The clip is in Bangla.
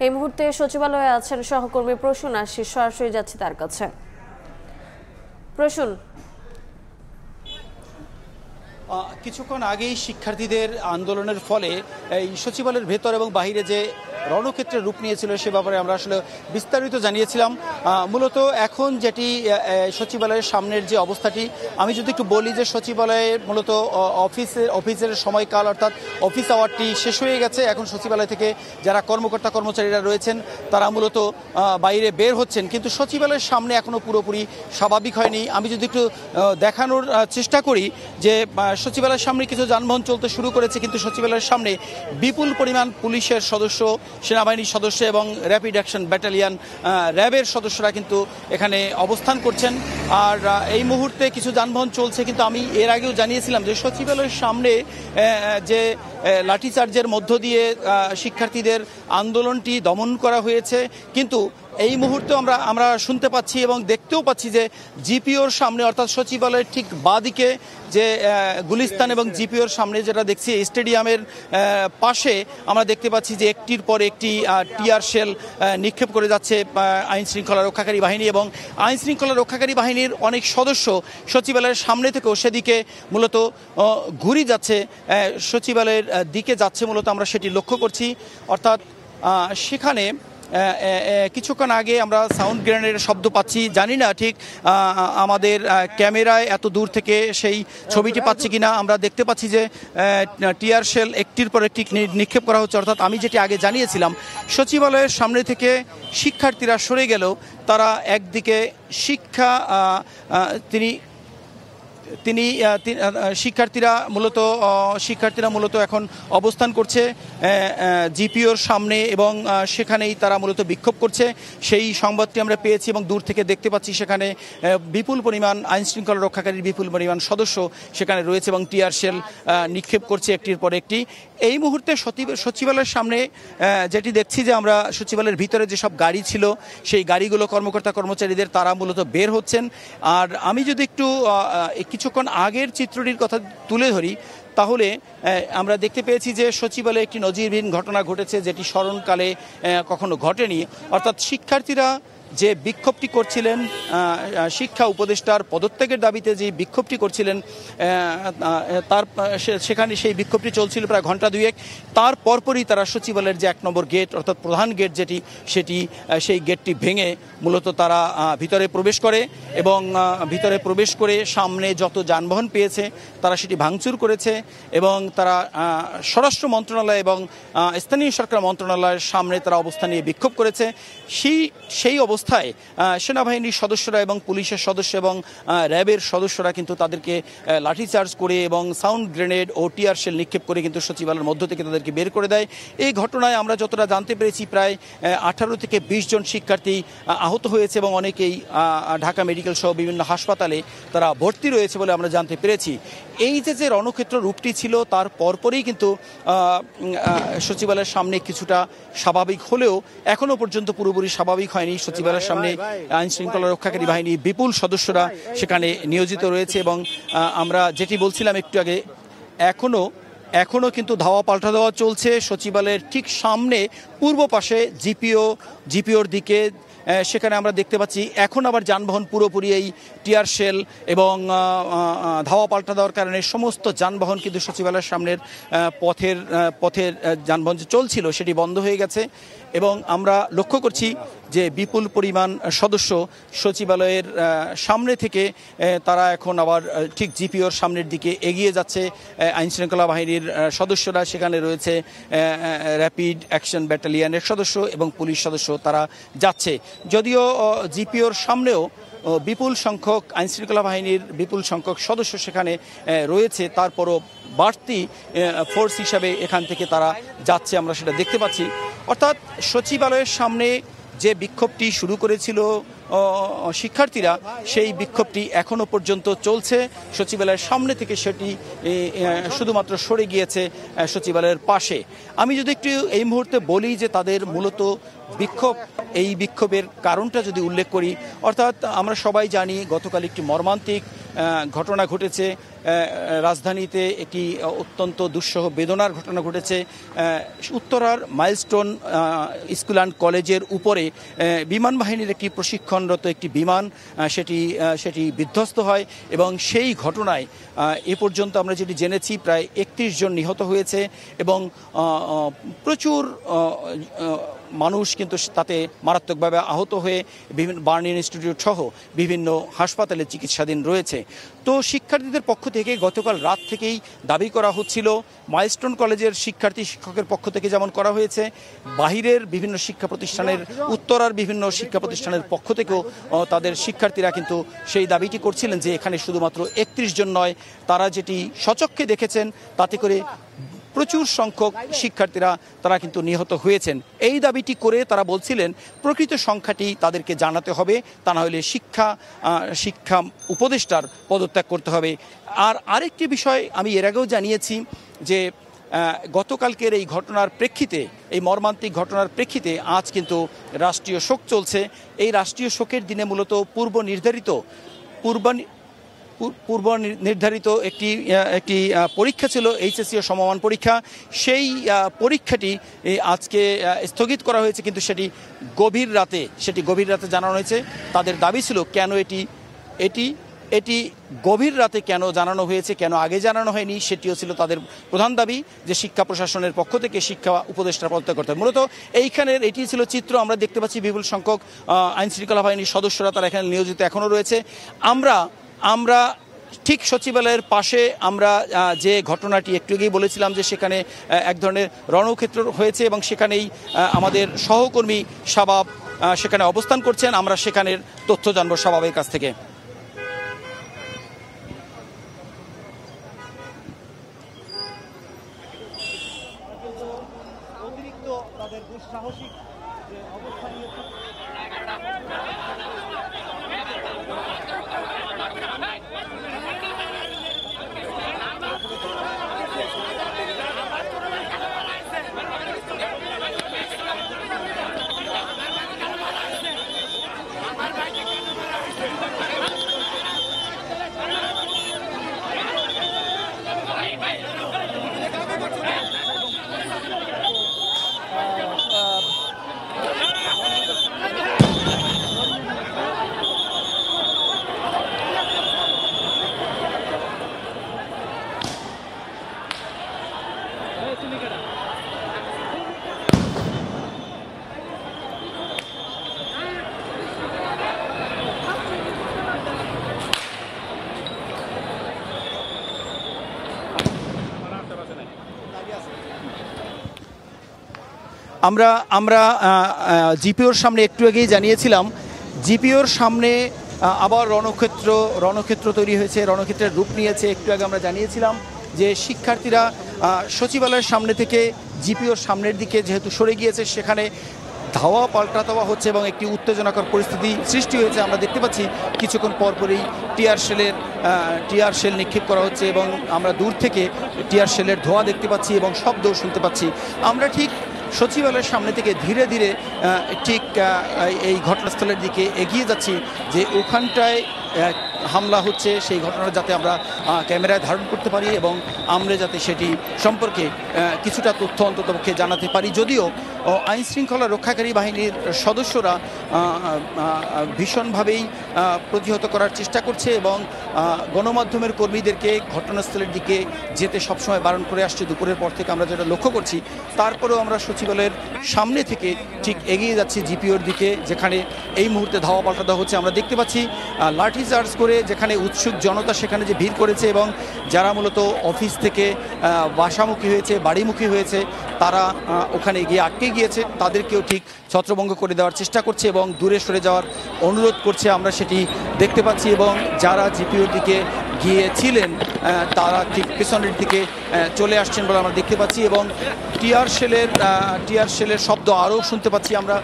এই মুহূর্তে সচিবালয়ে আছেন সহকর্মী প্রসূন আশিস, সরাসরি যাচ্ছি তার কাছে। প্রসূন, কিছুক্ষণ আগেই শিক্ষার্থীদের আন্দোলনের ফলে এই সচিবালয়ের ভেতর এবং বাইরে যে রণক্ষেত্রের রূপ নিয়েছিল সে ব্যাপারে আমরা আসলে বিস্তারিত জানিয়েছিলাম। মূলত এখন যেটি সচিবালয়ের সামনের যে অবস্থাটি, আমি যদি একটু বলি যে সচিবালয়ের মূলত অফিসের সময়কাল অর্থাৎ অফিস আওয়ারটি শেষ হয়ে গেছে। এখন সচিবালয় থেকে যারা কর্মচারীরা রয়েছেন তারা মূলত বাইরে বের হচ্ছেন, কিন্তু সচিবালয়ের সামনে এখনও পুরোপুরি স্বাভাবিক হয়নি। আমি যদি একটু দেখানোর চেষ্টা করি যে সচিবালয়ের সামনে কিছু যানবাহন চলতে শুরু করেছে, কিন্তু সচিবালয়ের সামনে বিপুল পরিমাণ পুলিশের সদস্য, সেনাবাহিনীর সদস্য এবং র্যাপিড অ্যাকশন ব্যাটালিয়ন র্যাবের সদস্যরা কিন্তু এখানে অবস্থান করছেন। আর এই মুহূর্তে কিছু যানবাহন চলছে, কিন্তু আমি এর আগেও জানিয়েছিলাম যে সচিবালয়ের সামনে যে লাঠিচার্জের মধ্য দিয়ে শিক্ষার্থীদের আন্দোলনটি দমন করা হয়েছে, কিন্তু এই মুহূর্তে আমরা শুনতে পাচ্ছি এবং দেখতেও পাচ্ছি যে জিপিওর সামনে অর্থাৎ সচিবালয়ের ঠিক বাঁদিকে যে গুলিস্তান এবং জিপিওর সামনে যেটা দেখছি স্টেডিয়ামের পাশে আমরা দেখতে পাচ্ছি যে একটির পর একটি টিয়ার শেল নিক্ষেপ করে যাচ্ছে আইন শৃঙ্খলা রক্ষাকারী বাহিনী, এবং আইন শৃঙ্খলা রক্ষাকারী বাহিনীর অনেক সদস্য সচিবালয়ের সামনে থেকেও সেদিকে মূলত ঘুরে যাচ্ছে, সচিবালয়ের দিকে যাচ্ছে মূলত আমরা সেটি লক্ষ্য করছি। অর্থাৎ সেখানে কিছুক্ষণ আগে আমরা সাউন্ড গ্রেনেডের শব্দ পাচ্ছি, জানি না ঠিক আমাদের ক্যামেরায় এত দূর থেকে সেই ছবিটি পাচ্ছি কিনা। আমরা দেখতে পাচ্ছি যে টিয়ার শেল একটির পর একটি নিক্ষেপ করা হচ্ছে। অর্থাৎ আমি যেটি আগে জানিয়েছিলাম, সচিবালয়ের সামনে থেকে শিক্ষার্থীরা সরে গেলেও তারা একদিকে শিক্ষার্থীরা মূলত এখন অবস্থান করছে জিপিওর সামনে এবং সেখানেই তারা মূলত বিক্ষোভ করছে, সেই সংবাদটি আমরা পেয়েছি এবং দূর থেকে দেখতে পাচ্ছি সেখানে বিপুল পরিমাণ আইন শৃঙ্খলা রক্ষাকারীর বিপুল পরিমাণ সদস্য সেখানে রয়েছে এবং টিয়ার শেল নিক্ষেপ করছে একটির পর একটি। এই মুহূর্তে সচিবালয়ের সামনে যেটি দেখছি যে আমরা সচিবালয়ের ভিতরে যেসব গাড়ি ছিল সেই গাড়িগুলো কর্মচারীদের তারা মূলত বের হচ্ছেন। আর আমি যদি একটু কিছুক্ষণ আগের চিত্রটির কথা তুলে ধরি তাহলে আমরা দেখতে পেয়েছি যে সচিবালয়ে একটি নজিরবিহীন ঘটনা ঘটেছে, যেটি স্মরণকালে কখনো ঘটেনি। অর্থাৎ শিক্ষার্থীরা যে বিক্ষোভটি করছিলেন, শিক্ষা উপদেষ্টার পদত্যাগের দাবিতে যে বিক্ষোভটি করছিলেন, সেখানে সেই বিক্ষোভটি চলছিল প্রায় ঘন্টা দুয়েক। তার পরপরই তারা সচিবালয়ের যে 1 নম্বর গেট অর্থাৎ প্রধান গেট যেটি, সেই গেটটি ভেঙে মূলত তারা ভিতরে প্রবেশ করে এবং ভিতরে প্রবেশ করে সামনে যত যানবাহন পেয়েছে তারা সেটি ভাঙচুর করেছে এবং তারা স্বরাষ্ট্র মন্ত্রণালয় এবং স্থানীয় সরকার মন্ত্রণালয়ের সামনে তারা অবস্থান নিয়ে বিক্ষোভ করেছে। সেই অবস্থায় সেনাবাহিনীর সদস্যরা এবং পুলিশের সদস্য এবং র্যাবের সদস্যরা কিন্তু তাদেরকে লাঠিচার্জ করে এবং সাউন্ড গ্রেনেড ও টিয়ার শেল নিক্ষেপ করে কিন্তু সচিবালয়ের মধ্য থেকে তাদেরকে বের করে দেয়। এই ঘটনায় আমরা যতটা জানতে পেরেছি প্রায় 18 থেকে 20 জন শিক্ষার্থী আহত হয়েছে এবং অনেকেই ঢাকা মেডিকেল সহ বিভিন্ন হাসপাতালে তারা ভর্তি রয়েছে বলে আমরা জানতে পেরেছি। এই যে রণক্ষেত্র রূপটি ছিল তার পরপরই কিন্তু সচিবালয়ের সামনে কিছুটা স্বাভাবিক হলেও এখনো পর্যন্ত পুরোপুরি স্বাভাবিক হয়নি। সচিবালয়ের সামনে আইন শৃঙ্খলা রক্ষাকারী বাহিনী বিপুল সদস্যরা সেখানে নিয়োজিত রয়েছে এবং আমরা যেটি বলছিলাম একটু আগে, এখনো কিন্তু ধাওয়া পাল্টা দেওয়া চলছে। সচিবালয়ের ঠিক সামনে পূর্ব পাশে জিপিওর দিকে সেখানে আমরা দেখতে পাচ্ছি এখন আবার যানবাহন পুরোপুরি এই টিয়ার শেল এবং ধাওয়া পাল্টা দেওয়ার কারণে সমস্ত যানবাহন কিন্তু সচিবালয়ের সামনের পথের যানবাহন যে চলছিল সেটি বন্ধ হয়ে গেছে এবং আমরা লক্ষ্য করছি যে বিপুল পরিমাণ সদস্য সচিবালয়ের সামনে থেকে তারা এখন আবার ঠিক জিপিওর সামনের দিকে এগিয়ে যাচ্ছে। আইন শৃঙ্খলা বাহিনীর সদস্যরা সেখানে রয়েছে, র্যাপিড অ্যাকশন ব্যাটালিয়নের সদস্য এবং পুলিশ সদস্য তারা যাচ্ছে। যদিও জিপিওর সামনেও বিপুল সংখ্যক আইন শৃঙ্খলা বাহিনীর বিপুল সংখ্যক সদস্য সেখানে রয়েছে, তারপরও বাড়তি ফোর্স হিসাবে এখান থেকে তারা যাচ্ছে, আমরা সেটা দেখতে পাচ্ছি। অর্থাৎ সচিবালয়ের সামনে যে বিক্ষোভটি শুরু করেছিল শিক্ষার্থীরা, সেই বিক্ষোভটি এখনো পর্যন্ত চলছে। সচিবালয়ের সামনে থেকে সেটি শুধুমাত্র সরে গিয়েছে সচিবালয়ের পাশে। আমি যদি একটু এই মুহূর্তে বলি যে তাদের মূলত এই বিক্ষোভের কারণটা যদি উল্লেখ করি, অর্থাৎ আমরা সবাই জানি গতকাল একটি মর্মান্তিক ঘটনা ঘটেছে, রাজধানীতে একটি অত্যন্ত দুঃসহ বেদনার ঘটনা ঘটেছে। উত্তরার মাইলস্টোন স্কুল অ্যান্ড কলেজের উপরে বিমান বাহিনীর একটি প্রশিক্ষণরত একটি বিমান সেটি বিধ্বস্ত হয় এবং সেই ঘটনায় এ পর্যন্ত আমরা যেটি জেনেছি প্রায় 31 জন নিহত হয়েছে এবং প্রচুর মানুষ কিন্তু তাতে মারাত্মকভাবে আহত হয়ে বিভিন্ন বার্ন ইনস্টিটিউট সহ বিভিন্ন হাসপাতালে চিকিৎসাধীন রয়েছে। তো শিক্ষার্থীদের পক্ষ থেকে গতকাল রাত থেকেই দাবি করা হচ্ছিল, মাইলস্টোন কলেজের শিক্ষকের পক্ষ থেকে যেমন করা হয়েছে, বাহিরের বিভিন্ন শিক্ষা প্রতিষ্ঠানের, উত্তরার বিভিন্ন শিক্ষা প্রতিষ্ঠানের পক্ষ থেকেও তাদের শিক্ষার্থীরা কিন্তু সেই দাবিটি করছিলেন যে এখানে শুধুমাত্র 31 জন নয়, তারা যেটি স্বচক্ষে দেখেছেন তাতে করে প্রচুর সংখ্যক শিক্ষার্থীরা তারা কিন্তু নিহত হয়েছেন। এই দাবিটি করে তারা বলছিলেন প্রকৃত সংখ্যাটি তাদেরকে জানাতে হবে, তা না হলে শিক্ষা উপদেষ্টার পদত্যাগ করতে হবে। আর আরেকটি বিষয় আমি এর আগেও জানিয়েছি যে গতকালকের এই ঘটনার প্রেক্ষিতে, এই মর্মান্তিক ঘটনার প্রেক্ষিতে আজ কিন্তু রাষ্ট্রীয় শোক চলছে। এই রাষ্ট্রীয় শোকের দিনে মূলত পূর্ব নির্ধারিত একটি পরীক্ষা ছিল, এইচএসসি ও সমমান পরীক্ষা। সেই পরীক্ষাটি আজকে স্থগিত করা হয়েছে, কিন্তু সেটি গভীর রাতে জানানো হয়েছে। তাদের দাবি ছিল কেন এটি গভীর রাতে কেন জানানো হয়েছে, কেন আগে জানানো হয়নি, সেটিও ছিল তাদের প্রধান দাবি, যে শিক্ষা প্রশাসনের পক্ষ থেকে শিক্ষা উপদেষ্টার পদত্যাগ করতে হবে। মূলত এটি ছিল চিত্র। আমরা দেখতে পাচ্ছি বিপুল সংখ্যক আইনশৃঙ্খলা বাহিনীর সদস্যরা তারা এখানে নিয়োজিত এখনও রয়েছে। আমরা ঠিক সচিবালয়ের পাশে আমরা যে ঘটনাটি একটু আগেই বলেছিলাম যে সেখানে এক ধরনের রণক্ষেত্র হয়েছে এবং সেখানেই আমাদের সহকর্মী শাবাব সেখানে অবস্থান করছেন। আমরা সেখানের তথ্য জানবো শাবাবের কাছ থেকে। অতিরিক্ত তাদের দুঃসাহসিক যে অবস্থা নিয়েছে আমরা জিপিওর সামনে একটু আগেই জানিয়েছিলাম, জিপিওর সামনে আবার রণক্ষেত্র তৈরি হয়েছে, রণক্ষেত্রের রূপ নিয়েছে। একটু আগে আমরা জানিয়েছিলাম যে শিক্ষার্থীরা সচিবালয়ের সামনে থেকে জিপিওর সামনের দিকে যেহেতু সরে গিয়েছে, সেখানে ধাওয়া পাল্টা দেওয়া হচ্ছে এবং একটি উত্তেজনাকর পরিস্থিতি সৃষ্টি হয়েছে। আমরা দেখতে পাচ্ছি কিছুক্ষণ পরপরই টিয়ার শেল নিক্ষেপ করা হচ্ছে এবং আমরা দূর থেকে টিয়ার শেলের ধোঁয়া দেখতে পাচ্ছি এবং শব্দও শুনতে পাচ্ছি। আমরা ঠিক সচিবালয়ের সামনে থেকে ধীরে ধীরে ঠিক এই ঘটনাস্থলের দিকে এগিয়ে যাচ্ছি, যে ওখানটায় হামলা হচ্ছে সেই ঘটনা যাতে আমরা ক্যামেরায় ধারণ করতে পারি এবং আমরা যাতে সেটি সম্পর্কে কিছুটা তথ্য অন্ততপক্ষে জানাতে পারি। যদিও আইনশৃঙ্খলা রক্ষাকারী বাহিনীর সদস্যরা ভীষণভাবেই প্রতিহত করার চেষ্টা করছে এবং গণমাধ্যমের কর্মীদেরকে ঘটনাস্থলের দিকে যেতে সবসময় বারণ করে আসছে দুপুরের পর থেকে, আমরা যেটা লক্ষ্য করছি। তারপরেও আমরা সচিবালয়ের সামনে থেকে ঠিক এগিয়ে যাচ্ছি জিপিওর দিকে, যেখানে এই মুহূর্তে ধাওয়া পাল্টা দেওয়া হচ্ছে। আমরা দেখতে পাচ্ছি লাঠিচার্জ করে যেখানে উৎসুক জনতা সেখানে যে ভিড় করেছে এবং যারা মূলত অফিস থেকে বাসামুখী হয়েছে, বাড়িমুখী হয়েছে, তারা ওখানে গিয়ে আটকে গিয়েছে, তাদেরকেও ঠিক ছত্রভঙ্গ করে দেওয়ার চেষ্টা করছে এবং দূরে সরে যাওয়ার অনুরোধ করছে, আমরা সেটি দেখতে পাচ্ছি। এবং যারা জিপিওর দিকে গিয়েছিলেন তারা ঠিক পেছনের দিকে চলে আসছেন বলে আমরা দেখতে পাচ্ছি এবং টিয়ার শেলের শব্দ আরও শুনতে পাচ্ছি আমরা।